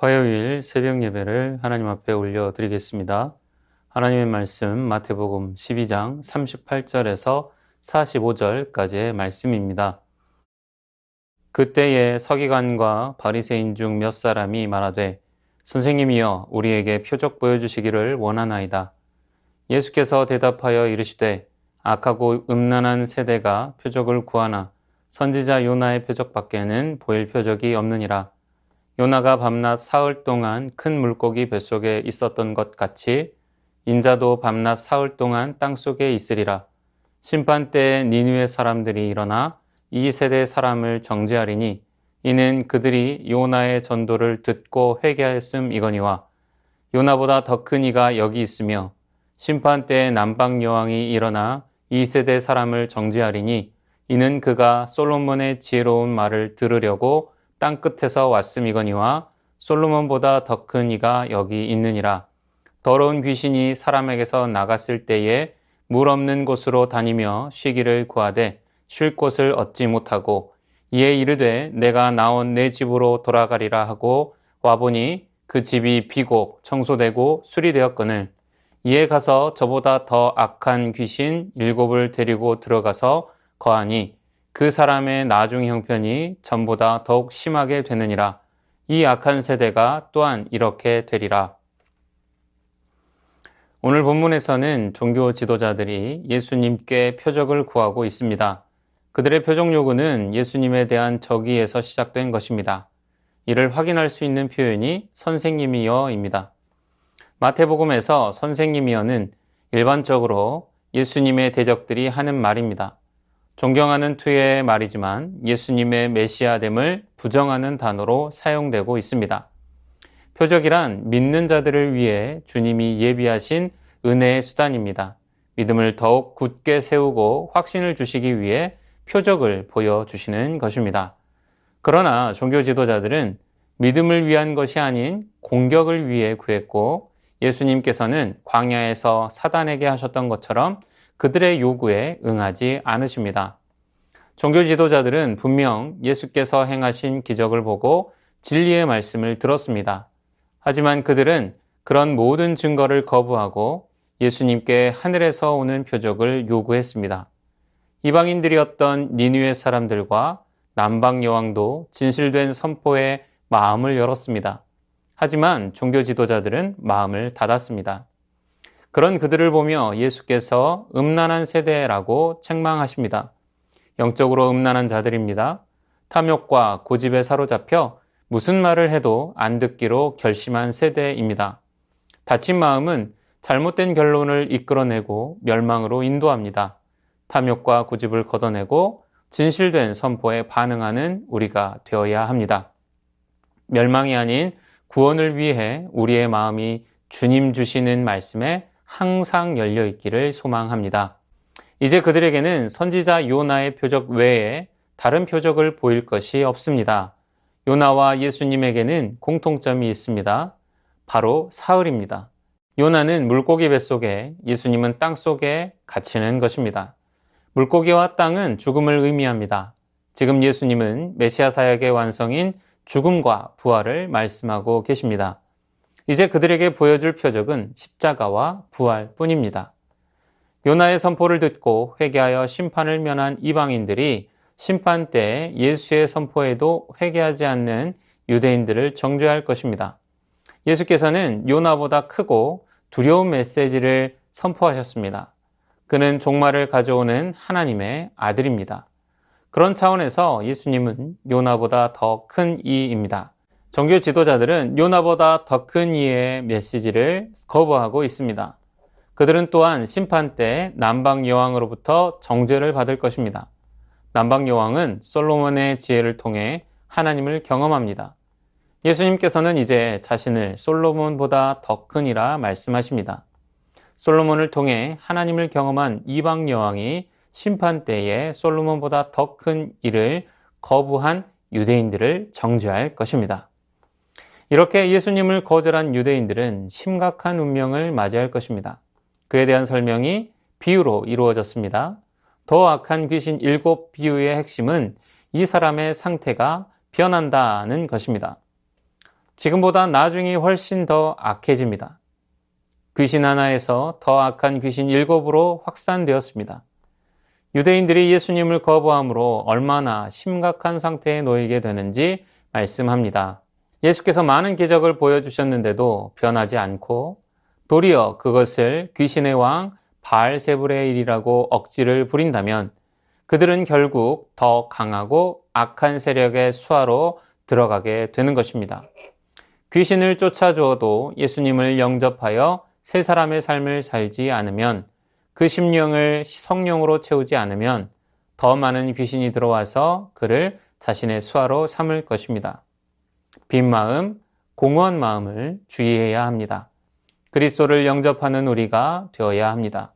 화요일 새벽 예배를 하나님 앞에 올려드리겠습니다. 하나님의 말씀 마태복음 12장 38절에서 45절까지의 말씀입니다. 그때에 서기관과 바리새인 중 몇 사람이 말하되 선생님이여 우리에게 표적 보여주시기를 원하나이다. 예수께서 대답하여 이르시되 악하고 음란한 세대가 표적을 구하나 선지자 요나의 표적밖에는 보일 표적이 없느니라. 요나가 밤낮 사흘 동안 큰 물고기 뱃속에 있었던 것 같이 인자도 밤낮 사흘 동안 땅속에 있으리라. 심판 때에 니느웨 사람들이 일어나 이 세대 사람을 정죄하리니 이는 그들이 요나의 전도를 듣고 회개하였음이거니와 요나보다 더 큰 이가 여기 있으며 심판 때에 남방 여왕이 일어나 이 세대 사람을 정죄하리니 이는 그가 솔로몬의 지혜로운 말을 들으려고 땅끝에서 왔음이거니와 솔로몬보다 더 큰 이가 여기 있느니라. 더러운 귀신이 사람에게서 나갔을 때에 물 없는 곳으로 다니며 쉬기를 구하되 쉴 곳을 얻지 못하고 이에 이르되 내가 나온 내 집으로 돌아가리라 하고 와보니 그 집이 비고 청소되고 수리되었거늘 이에 가서 저보다 더 악한 귀신 7을 데리고 들어가서 거하니 그 사람의 나중 형편이 전보다 더욱 심하게 되느니라. 이 악한 세대가 또한 이렇게 되리라. 오늘 본문에서는 종교 지도자들이 예수님께 표적을 구하고 있습니다. 그들의 표적 요구는 예수님에 대한 적의에서 시작된 것입니다. 이를 확인할 수 있는 표현이 선생님이여입니다. 마태복음에서 선생님이여는 일반적으로 예수님의 대적들이 하는 말입니다. 존경하는 투의 말이지만 예수님의 메시아됨을 부정하는 단어로 사용되고 있습니다. 표적이란 믿는 자들을 위해 주님이 예비하신 은혜의 수단입니다. 믿음을 더욱 굳게 세우고 확신을 주시기 위해 표적을 보여주시는 것입니다. 그러나 종교 지도자들은 믿음을 위한 것이 아닌 공격을 위해 구했고 예수님께서는 광야에서 사단에게 하셨던 것처럼 그들의 요구에 응하지 않으십니다. 종교 지도자들은 분명 예수께서 행하신 기적을 보고 진리의 말씀을 들었습니다. 하지만 그들은 그런 모든 증거를 거부하고 예수님께 하늘에서 오는 표적을 요구했습니다. 이방인들이었던 니느웨 사람들과 남방 여왕도 진실된 선포에 마음을 열었습니다. 하지만 종교 지도자들은 마음을 닫았습니다. 그런 그들을 보며 예수께서 음란한 세대라고 책망하십니다. 영적으로 음란한 자들입니다. 탐욕과 고집에 사로잡혀 무슨 말을 해도 안 듣기로 결심한 세대입니다. 다친 마음은 잘못된 결론을 이끌어내고 멸망으로 인도합니다. 탐욕과 고집을 걷어내고 진실된 선포에 반응하는 우리가 되어야 합니다. 멸망이 아닌 구원을 위해 우리의 마음이 주님 주시는 말씀에 항상 열려 있기를 소망합니다. 이제 그들에게는 선지자 요나의 표적 외에 다른 표적을 보일 것이 없습니다. 요나와 예수님에게는 공통점이 있습니다. 바로 사흘입니다. 요나는 물고기 뱃속에, 예수님은 땅속에 갇히는 것입니다. 물고기와 땅은 죽음을 의미합니다. 지금 예수님은 메시아 사역의 완성인 죽음과 부활을 말씀하고 계십니다. 이제 그들에게 보여줄 표적은 십자가와 부활뿐입니다. 요나의 선포를 듣고 회개하여 심판을 면한 이방인들이 심판 때 예수의 선포에도 회개하지 않는 유대인들을 정죄할 것입니다. 예수께서는 요나보다 크고 두려운 메시지를 선포하셨습니다. 그는 종말을 가져오는 하나님의 아들입니다. 그런 차원에서 예수님은 요나보다 더 큰 이입니다. 종교 지도자들은 요나보다 더 큰 이의 메시지를 거부하고 있습니다. 그들은 또한 심판 때 남방 여왕으로부터 정죄를 받을 것입니다. 남방 여왕은 솔로몬의 지혜를 통해 하나님을 경험합니다. 예수님께서는 이제 자신을 솔로몬보다 더 큰이라 말씀하십니다. 솔로몬을 통해 하나님을 경험한 이방 여왕이 심판 때에 솔로몬보다 더 큰 일을 거부한 유대인들을 정죄할 것입니다. 이렇게 예수님을 거절한 유대인들은 심각한 운명을 맞이할 것입니다. 그에 대한 설명이 비유로 이루어졌습니다. 더 악한 귀신 7 비유의 핵심은 이 사람의 상태가 변한다는 것입니다. 지금보다 나중이 훨씬 더 악해집니다. 귀신 하나에서 더 악한 귀신 7으로 확산되었습니다. 유대인들이 예수님을 거부함으로 얼마나 심각한 상태에 놓이게 되는지 말씀합니다. 예수께서 많은 기적을 보여주셨는데도 변하지 않고 도리어 그것을 귀신의 왕 바알세불의 일이라고 억지를 부린다면 그들은 결국 더 강하고 악한 세력의 수하로 들어가게 되는 것입니다. 귀신을 쫓아주어도 예수님을 영접하여 새 사람의 삶을 살지 않으면, 그 심령을 성령으로 채우지 않으면 더 많은 귀신이 들어와서 그를 자신의 수하로 삼을 것입니다. 빈 마음, 공허한 마음을 주의해야 합니다. 그리스도를 영접하는 우리가 되어야 합니다.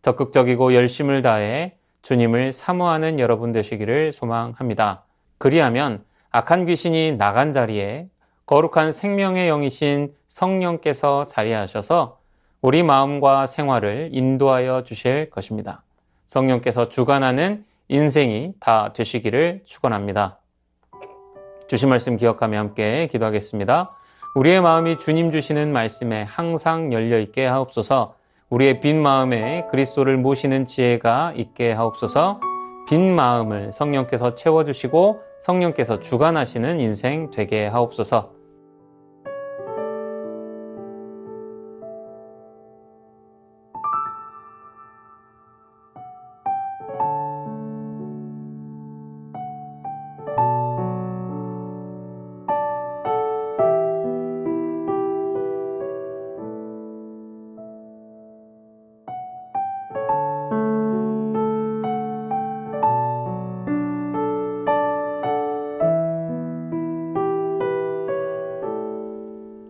적극적이고 열심을 다해 주님을 사모하는 여러분 되시기를 소망합니다. 그리하면 악한 귀신이 나간 자리에 거룩한 생명의 영이신 성령께서 자리하셔서 우리 마음과 생활을 인도하여 주실 것입니다. 성령께서 주관하는 인생이 다 되시기를 축원합니다. 주신 말씀 기억하며 함께 기도하겠습니다. 우리의 마음이 주님 주시는 말씀에 항상 열려있게 하옵소서. 우리의 빈 마음에 그리스도를 모시는 지혜가 있게 하옵소서. 빈 마음을 성령께서 채워주시고 성령께서 주관하시는 인생 되게 하옵소서.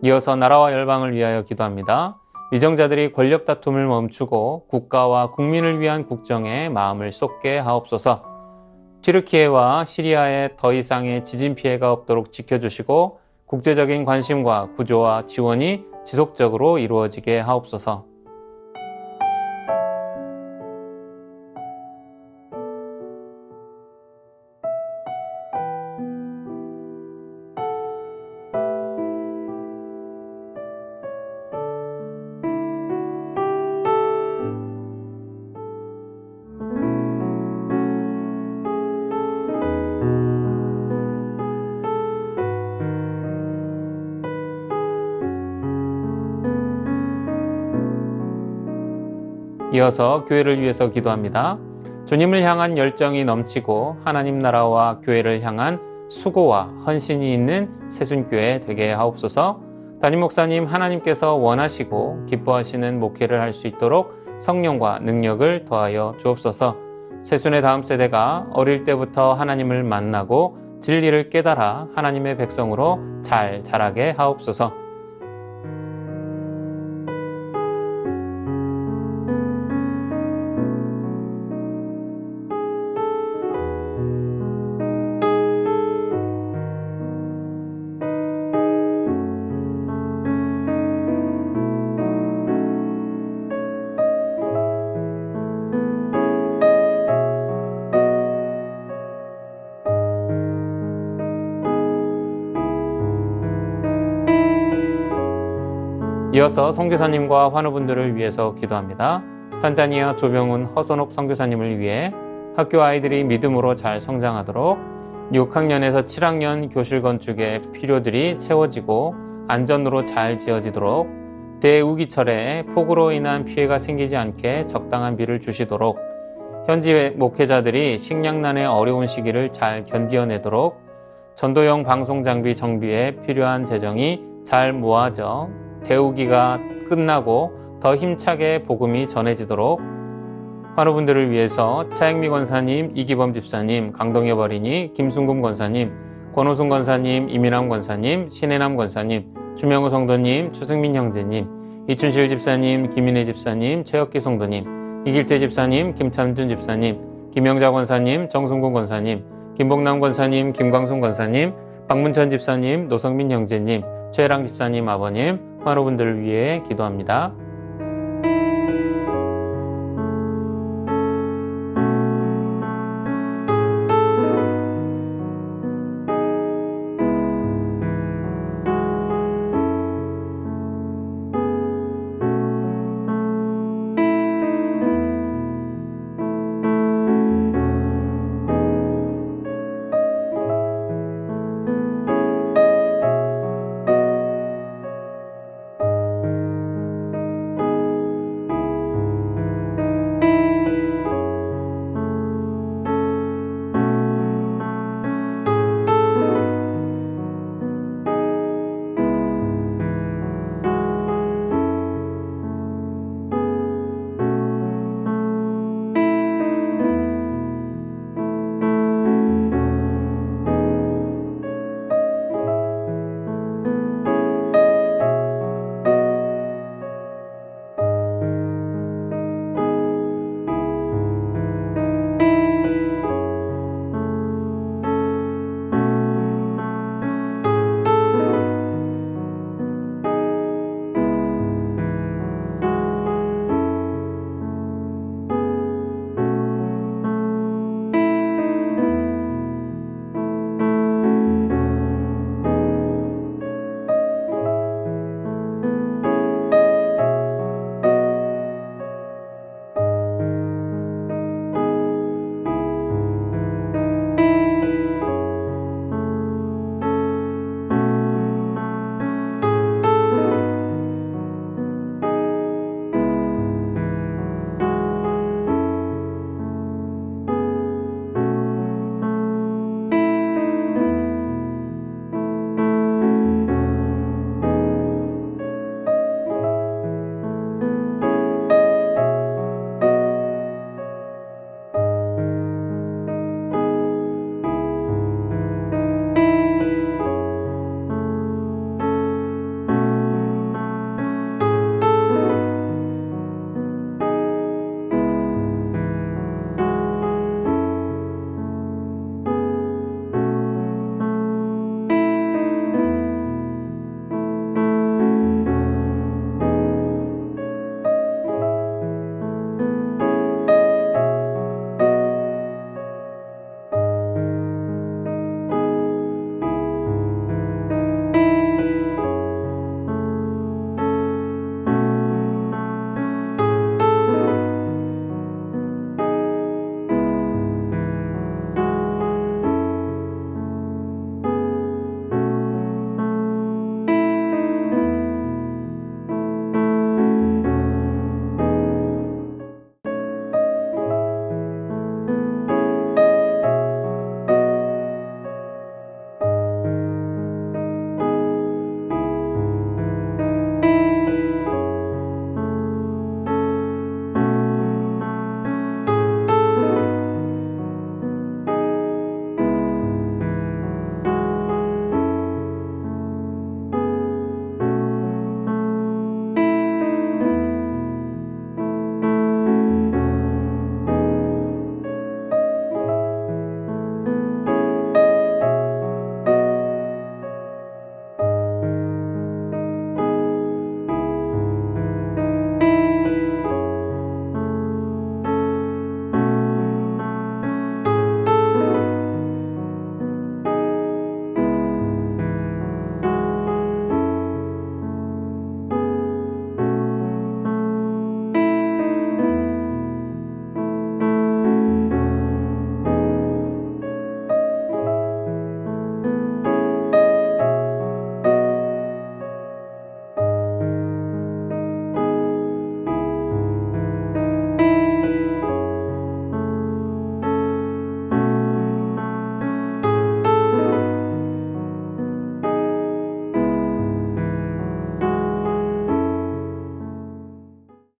이어서 나라와 열방을 위하여 기도합니다. 위정자들이 권력 다툼을 멈추고 국가와 국민을 위한 국정에 마음을 쏟게 하옵소서. 튀르키예와 시리아에 더 이상의 지진 피해가 없도록 지켜주시고 국제적인 관심과 구조와 지원이 지속적으로 이루어지게 하옵소서. 이어서 교회를 위해서 기도합니다. 주님을 향한 열정이 넘치고 하나님 나라와 교회를 향한 수고와 헌신이 있는 새순교회 되게 하옵소서. 담임 목사님 하나님께서 원하시고 기뻐하시는 목회를 할 수 있도록 성령과 능력을 더하여 주옵소서. 새순의 다음 세대가 어릴 때부터 하나님을 만나고 진리를 깨달아 하나님의 백성으로 잘 자라게 하옵소서. 이어서 선교사님과 환우분들을 위해서 기도합니다. 탄자니아 조병훈 허선옥 선교사님을 위해 학교 아이들이 믿음으로 잘 성장하도록 6학년에서 7학년 교실 건축의 필요들이 채워지고 안전으로 잘 지어지도록 대우기철에 폭우로 인한 피해가 생기지 않게 적당한 비를 주시도록 현지 목회자들이 식량난의 어려운 시기를 잘 견디어내도록 전도용 방송 장비 정비에 필요한 재정이 잘 모아져 대우기가 끝나고 더 힘차게 복음이 전해지도록 환우분들을 위해서 차익미 권사님, 이기범 집사님, 강동엽 어린이, 김순금 권사님, 권호순 권사님, 이민남 권사님, 신혜남 권사님, 주명우 성도님, 추승민 형제님, 이춘실 집사님, 김인혜 집사님, 최혁기 성도님, 이길태 집사님, 김참준 집사님, 김영자 권사님, 정순군 권사님, 김복남 권사님, 김광순 권사님, 박문천 집사님, 노성민 형제님, 최혜랑 집사님 아버님, 환우분들을 위해 기도합니다.